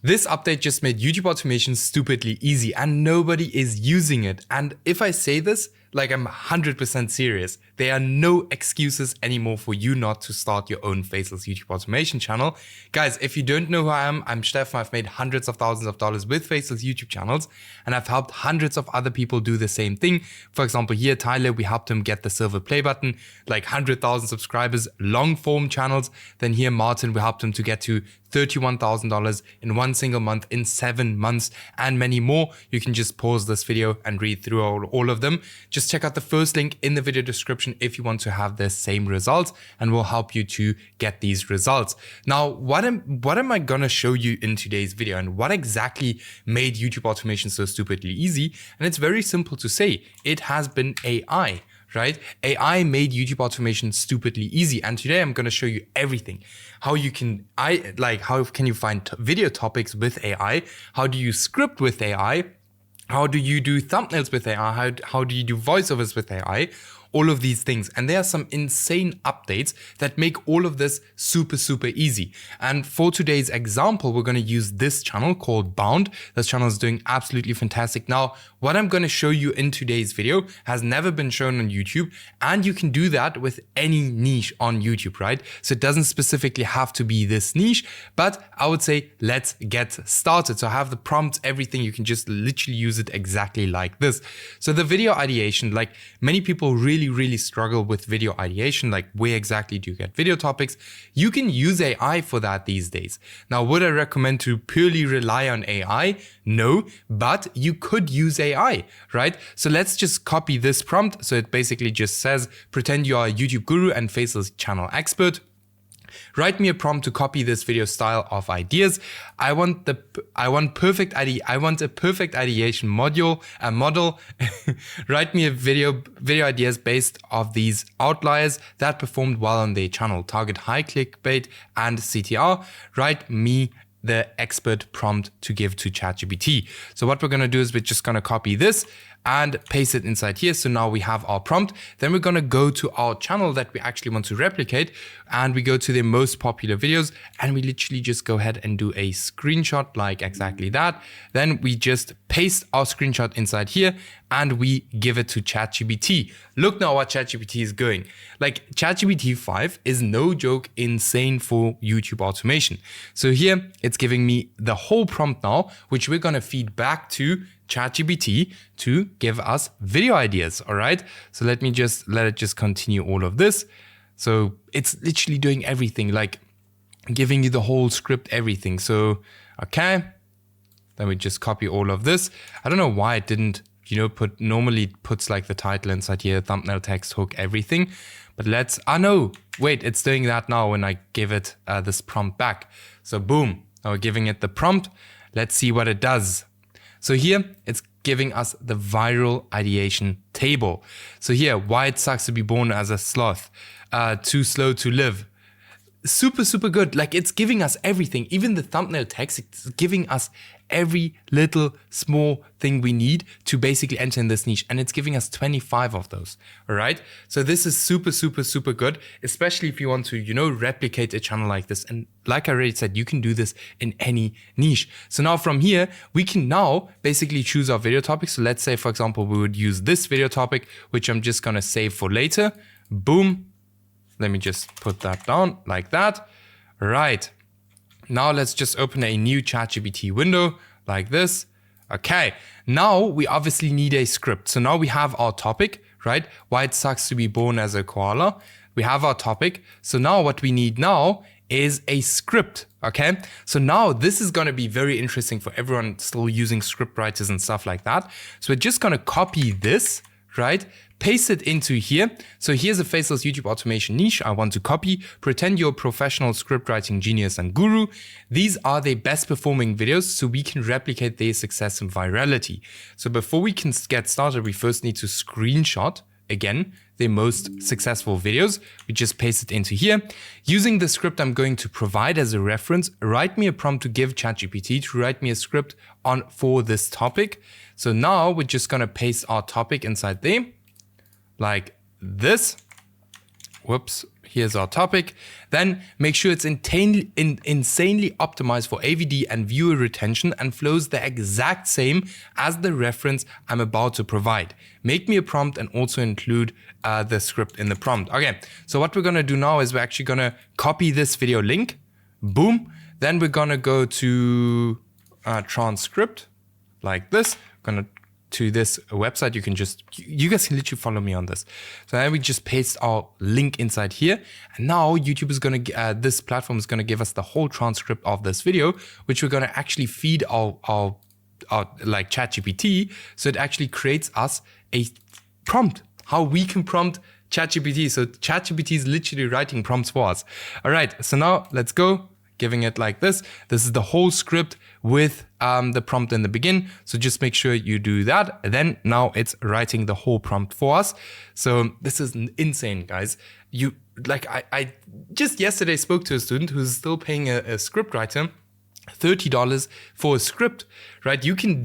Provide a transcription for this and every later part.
This update just made YouTube automation stupidly easy and nobody is using it. And if I say this, like I'm 100% serious, there are no excuses anymore for you not to start your own faceless YouTube automation channel. Guys, if you don't know who I am, I'm Steffen. I've made hundreds of thousands of dollars with faceless YouTube channels and I've helped hundreds of other people do the same thing. For example, here, Tyler, we helped him get the silver play button, like 100,000 subscribers, long form channels. Then here, Martin, we helped him to get to $31,000 in one single month in 7 months and many more. You can just pause this video and read through all of them. Just check out the first link in the video description if you want to have the same results, and we'll help you to get these results. Now, what am I gonna show you in today's video, and what exactly made YouTube automation so stupidly easy? And it's very simple to say, it has been AI. Right? AI made YouTube automation stupidly easy. And today I'm going to show you everything. How can you find video topics with AI? How do you script with AI? How do you do thumbnails with AI? How do you do voiceovers with AI? All of these things. And there are some insane updates that make all of this super easy. And for today's example, we're going to use this channel called Bound. This channel is doing absolutely fantastic. Now, what I'm going to show you in today's video has never been shown on YouTube, and you can do that with any niche on YouTube, right? So it doesn't specifically have to be this niche, but I would say let's get started. So I have the prompts, everything. You can just literally use it exactly like this. So the video ideation, like many people really struggle with video ideation, like where exactly do you get video topics? You can use AI for that these days. Now, would I recommend to purely rely on AI? No, but you could use AI, right? So let's just copy this prompt. So it basically just says, pretend you are a YouTube guru and faceless channel expert. Write me a prompt to copy this video style of ideas. I want a perfect ideation model. Write me a video ideas based off these outliers that performed well on their channel. Target high clickbait and CTR. Write me the expert prompt to give to ChatGPT. So what we're going to do is we're just going to copy this and paste it inside here. So now we have our prompt. Then we're going to go to our channel that we actually want to replicate, and we go to the most popular videos, and we literally just go ahead and do a screenshot like exactly that. Then we just paste our screenshot inside here and we give it to ChatGPT. Look now what ChatGPT is going. Like ChatGPT 5 is no joke insane for YouTube automation. So here it's giving me the whole prompt now, which we're going to feed back to ChatGPT to give us video ideas. All right. So let it just continue all of this. So it's literally doing everything, like giving you the whole script, everything. So, okay. Then we just copy all of this. I don't know why it didn't, normally it puts like the title inside here, thumbnail, text, hook, everything. But no, wait, it's doing that now when I give it this prompt back. So boom, now we're giving it the prompt. Let's see what it does. So here it's giving us the viral ideation table. So here, why it sucks to be born as a sloth, too slow to live. Super good. Like it's giving us everything, even the thumbnail text. It's giving us every little small thing we need to basically enter in this niche, and it's giving us 25 of those. All right, so this is super good, especially if you want to replicate a channel like this. And like I already said, you can do this in any niche. So now from here we can now basically choose our video topic. So let's say, for example, we would use this video topic, which I'm just gonna save for later. Boom. Let me just put that down like that. Right. Now let's just open a new ChatGPT window like this. Okay. Now we obviously need a script. So now we have our topic, right? Why it sucks to be born as a koala. We have our topic. So now what we need now is a script. Okay. So now this is going to be very interesting for everyone still using script writers and stuff like that. So we're just going to copy this, right? Paste it into here. So here's a faceless YouTube automation niche I want to copy. Pretend you're a professional script writing genius and guru. These are the best performing videos, so we can replicate their success and virality. So before we can get started, we first need to screenshot, again, the most successful videos. We just paste it into here. Using the script I'm going to provide as a reference, write me a prompt to give ChatGPT to write me a script for this topic. So now we're just going to paste our topic inside there. Like this. whoops, here's our topic. Then make sure it's insanely optimized for AVD and viewer retention and flows the exact same as the reference I'm about to provide. Make me a prompt and also include the script in the prompt. Okay, so what we're gonna do now is we're actually gonna copy this video link, boom. Then we're gonna go to transcript like this. We're gonna to this website. You guys can literally follow me on this. So then we just paste our link inside here. And now YouTube is gonna, this platform is gonna give us the whole transcript of this video, which we're gonna actually feed our like ChatGPT. So it actually creates us a prompt, how we can prompt ChatGPT. So ChatGPT is literally writing prompts for us. All right, so now let's go. Giving it like this. This is the whole script with the prompt in the begin. So just make sure you do that. And then now it's writing the whole prompt for us. So this is insane, guys. I just yesterday spoke to a student who's still paying a script writer $30 for a script, right? You can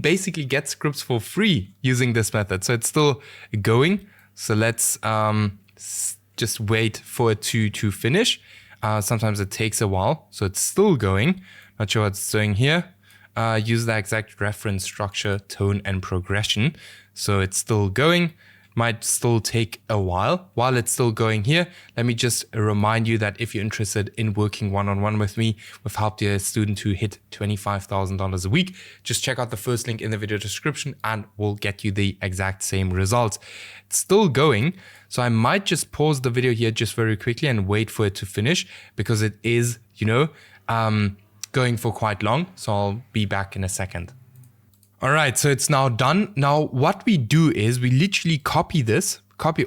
basically get scripts for free using this method. So it's still going. So let's just wait for it to finish. Sometimes it takes a while, so it's still going. Not sure what it's doing here. Use the exact reference, structure, tone, and progression. So it's still going. Might still take a while. While it's still going here, let me just remind you that if you're interested in working one-on-one with me, we've helped a student who hit $25,000 a week. Just check out the first link in the video description and we'll get you the exact same results. It's still going. So I might just pause the video here just very quickly and wait for it to finish because it is, going for quite long. So I'll be back in a second. All right, so it's now done. Now what we do is we literally copy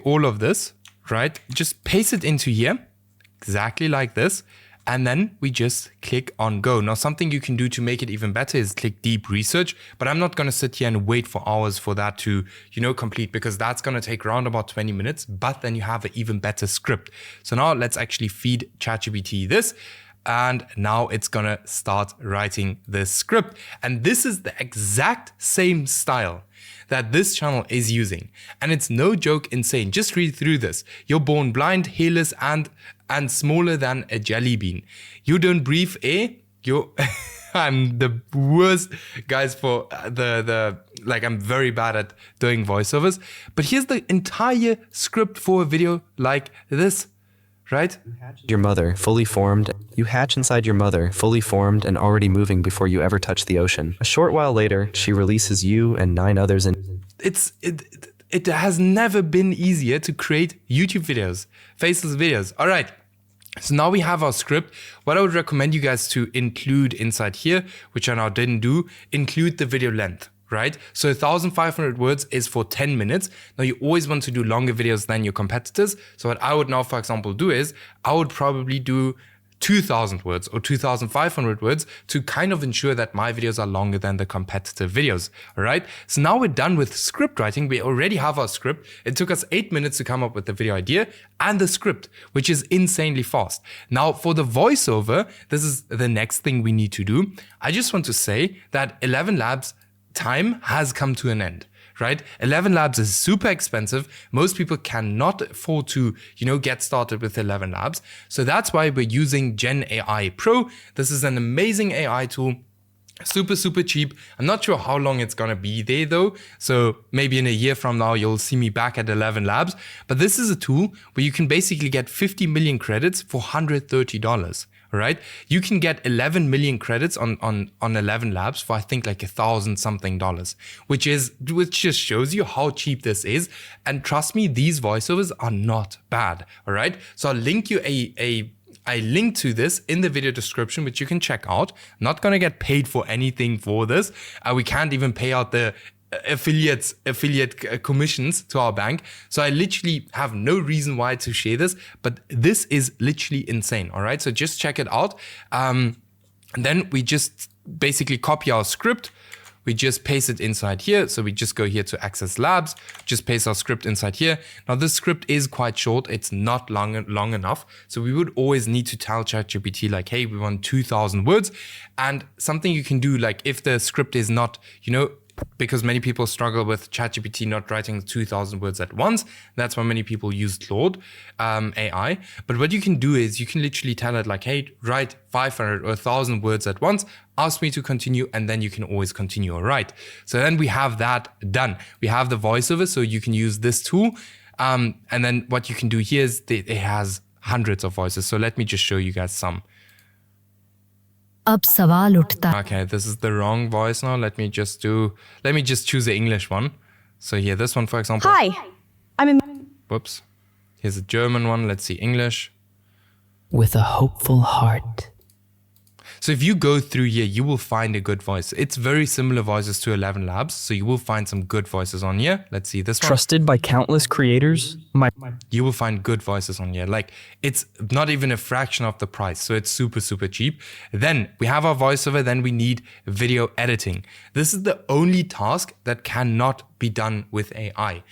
all of this, right? Just paste it into here, exactly like this. And then we just click on go. Now something you can do to make it even better is click deep research, but I'm not gonna sit here and wait for hours for that to, complete because that's gonna take around about 20 minutes, but then you have an even better script. So now let's actually feed ChatGPT this. And now it's gonna start writing this script. And this is the exact same style that this channel is using. And it's no joke insane. Just read through this. You're born blind, hairless, and smaller than a jelly bean. You don't breathe air. I'm the worst guys for I'm very bad at doing voiceovers. But here's the entire script for a video like this. Right? Your mother, fully formed. You hatch inside your mother, fully formed and already moving before you ever touch the ocean. A short while later, she releases you and 9 others in... It has never been easier to create YouTube videos, faceless videos. All right. So now we have our script. What I would recommend you guys to include inside here, which I now didn't do, include the video length. Right? So 1,500 words is for 10 minutes. Now you always want to do longer videos than your competitors. So what I would now, for example, do is I would probably do 2,000 words or 2,500 words to kind of ensure that my videos are longer than the competitive videos. All right. So now we're done with script writing. We already have our script. It took us 8 minutes to come up with the video idea and the script, which is insanely fast. Now for the voiceover, this is the next thing we need to do. I just want to say that ElevenLabs time has come to an end, right? ElevenLabs is super expensive. Most people cannot afford to, get started with ElevenLabs. So that's why we're using GenAIPro. This is an amazing AI tool. Super, super cheap. I'm not sure how long it's gonna be there though. So maybe in a year from now, you'll see me back at ElevenLabs. But this is a tool where you can basically get 50 million credits for $130. Right? You can get 11 million credits on ElevenLabs for I think like $1,000 something, which just shows you how cheap this is. And trust me, these voiceovers are not bad. All right. So I'll link you I link to this in the video description, which you can check out. I'm not gonna get paid for anything for this. We can't even pay out the affiliate commissions to our bank. So I literally have no reason why to share this, but this is literally insane. All right. So just check it out. And then we just basically copy our script. We just paste it inside here. So we just go here to Access Labs, just paste our script inside here. Now this script is quite short. It's not long enough. So we would always need to tell ChatGPT like, hey, we want 2,000 words. And something you can do, like if the script is not, because many people struggle with ChatGPT not writing 2,000 words at once. That's why many people use Claude AI. But what you can do is you can literally tell it like, hey, write 500 or 1,000 words at once, ask me to continue, and then you can always continue or write. So then we have that done. We have the voiceover, so you can use this tool. And then what you can do here is it has hundreds of voices. So let me just show you guys some. Okay, this is the wrong voice now. Let me just choose the English one. So here, this one, for example. Hi, I'm in. Whoops. Here's a German one. Let's see, English. With a hopeful heart. So if you go through here, you will find a good voice. It's very similar voices to ElevenLabs. So you will find some good voices on here. Let's see this one. Trusted by countless creators. You will find good voices on here. Like, it's not even a fraction of the price. So it's super, super cheap. Then we have our voiceover. Then we need video editing. This is the only task that cannot be done with AI.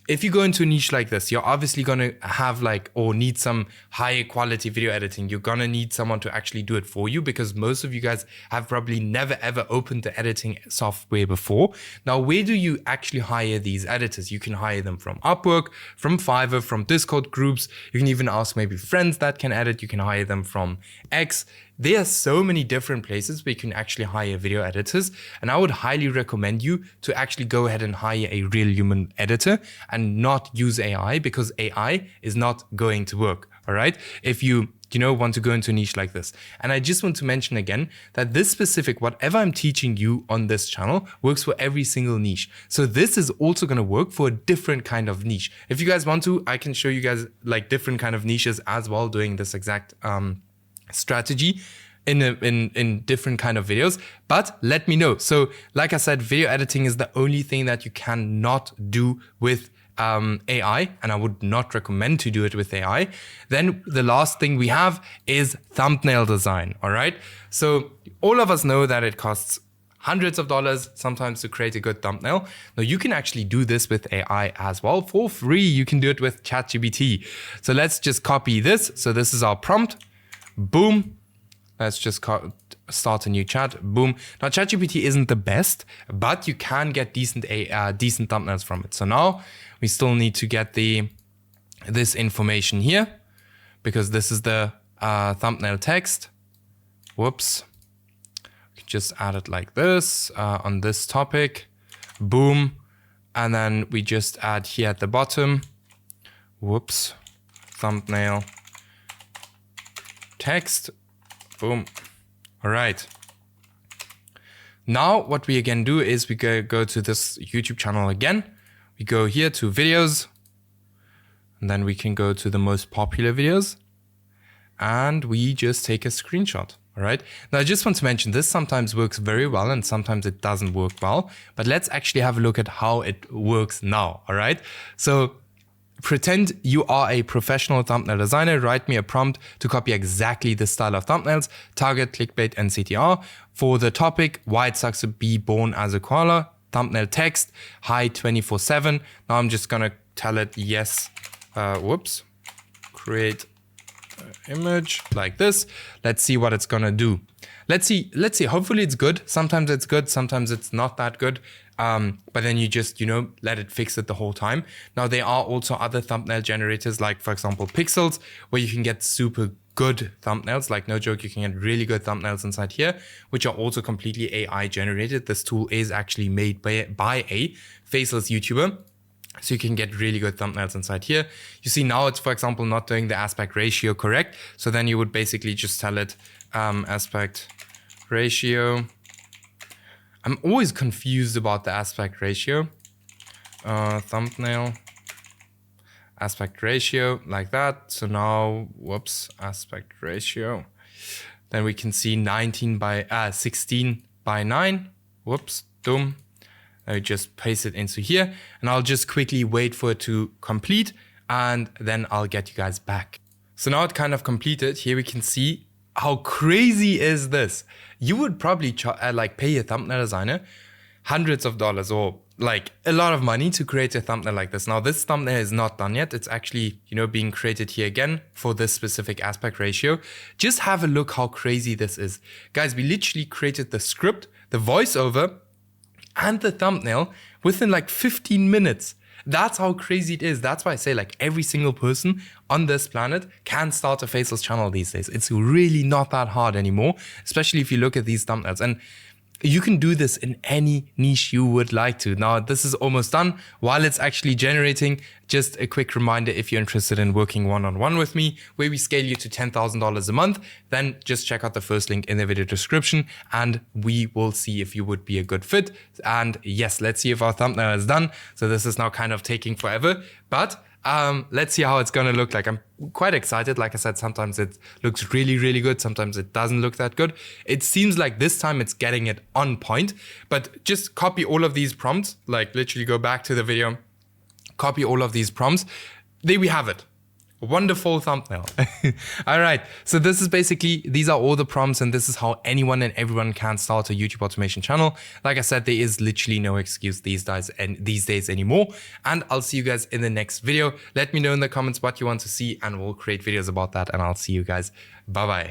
If you go into a niche like this, you're obviously going to have or need some higher quality video editing. You're going to need someone to actually do it for you, because most of you guys have probably never ever opened the editing software before. Now, where do you actually hire these editors? You can hire them from Upwork, from Fiverr, from Discord groups. You can even ask maybe friends that can edit. You can hire them from X. There are so many different places where you can actually hire video editors, and I would highly recommend you to actually go ahead and hire a real human editor and not use AI, because AI is not going to work. All right. If you want to go into a niche like this. And I just want to mention again that this specific, whatever I'm teaching you on this channel, works for every single niche. So this is also going to work for a different kind of niche. If you guys want to, I can show you guys different kind of niches as well, doing this exact strategy in different kind of videos, but let me know. So like I said, video editing is the only thing that you cannot do with AI, and I would not recommend to do it with AI. Then the last thing we have is thumbnail design. All right. So all of us know that it costs hundreds of dollars sometimes to create a good thumbnail. Now you can actually do this with AI as well for free. You can do it with ChatGPT. So let's just copy this. So this is our prompt. Boom. Let's just start a new chat. Boom. Now ChatGPT isn't the best, but you can get decent thumbnails from it. So now we still need to get this information here, because this is the thumbnail text. Whoops. We can just add it like this on this topic. Boom. And then we just add here at the bottom. Whoops. Thumbnail text. Boom. All right. Now what we again do is we go to this YouTube channel again. We go here to videos, and then we can go to the most popular videos, and we just take a screenshot. All right. Now I just want to mention this sometimes works very well and sometimes it doesn't work well, but let's actually have a look at how it works now. All right. So pretend you are a professional thumbnail designer. Write me a prompt to copy exactly this style of thumbnails, target, clickbait, and CTR. For the topic, why it sucks to be born as a koala. Thumbnail text, hi 24/7. Now I'm just going to tell it yes. Whoops. Create image like this. Let's see what it's going to do. Let's see. Hopefully it's good. Sometimes it's good. Sometimes it's not that good. But then you just, let it fix it the whole time. Now, there are also other thumbnail generators, like, for example, Pixels, where you can get super good thumbnails. Like, no joke, you can get really good thumbnails inside here, which are also completely AI generated. This tool is actually made by a faceless YouTuber. So you can get really good thumbnails inside here. You see now it's, for example, not doing the aspect ratio correct. So then you would basically just tell it aspect ratio. I'm always confused about the aspect ratio. Thumbnail aspect ratio like that. So now, whoops, aspect ratio. Then we can see 16 by 9. Whoops, dumb. I just paste it into here, and I'll just quickly wait for it to complete, and then I'll get you guys back. So now it kind of completed. Here we can see how crazy is this. You would probably pay a thumbnail designer hundreds of dollars or a lot of money to create a thumbnail like this. Now this thumbnail is not done yet. It's actually, being created here again for this specific aspect ratio. Just have a look how crazy this is. Guys, we literally created the script, the voiceover, and the thumbnail within like 15 minutes. That's how crazy it is. That's why I say like every single person on this planet can start a faceless channel these days. It's really not that hard anymore, especially if you look at these thumbnails. And you can do this in any niche you would like to. Now, this is almost done. While it's actually generating, just a quick reminder, if you're interested in working one-on-one with me, where we scale you to $10,000 a month, then just check out the first link in the video description and we will see if you would be a good fit. And yes, let's see if our thumbnail is done. So this is now kind of taking forever, but let's see how it's gonna look like. I'm quite excited. Like I said, sometimes it looks really, really good. Sometimes it doesn't look that good. It seems like this time it's getting it on point, but just copy all of these prompts, like literally go back to the video, copy all of these prompts. There we have it. Wonderful thumbnail. All right. So this is basically, these are all the prompts and this is how anyone and everyone can start a YouTube automation channel. Like I said, there is literally no excuse these days anymore. And I'll see you guys in the next video. Let me know in the comments what you want to see and we'll create videos about that. And I'll see you guys. Bye-bye.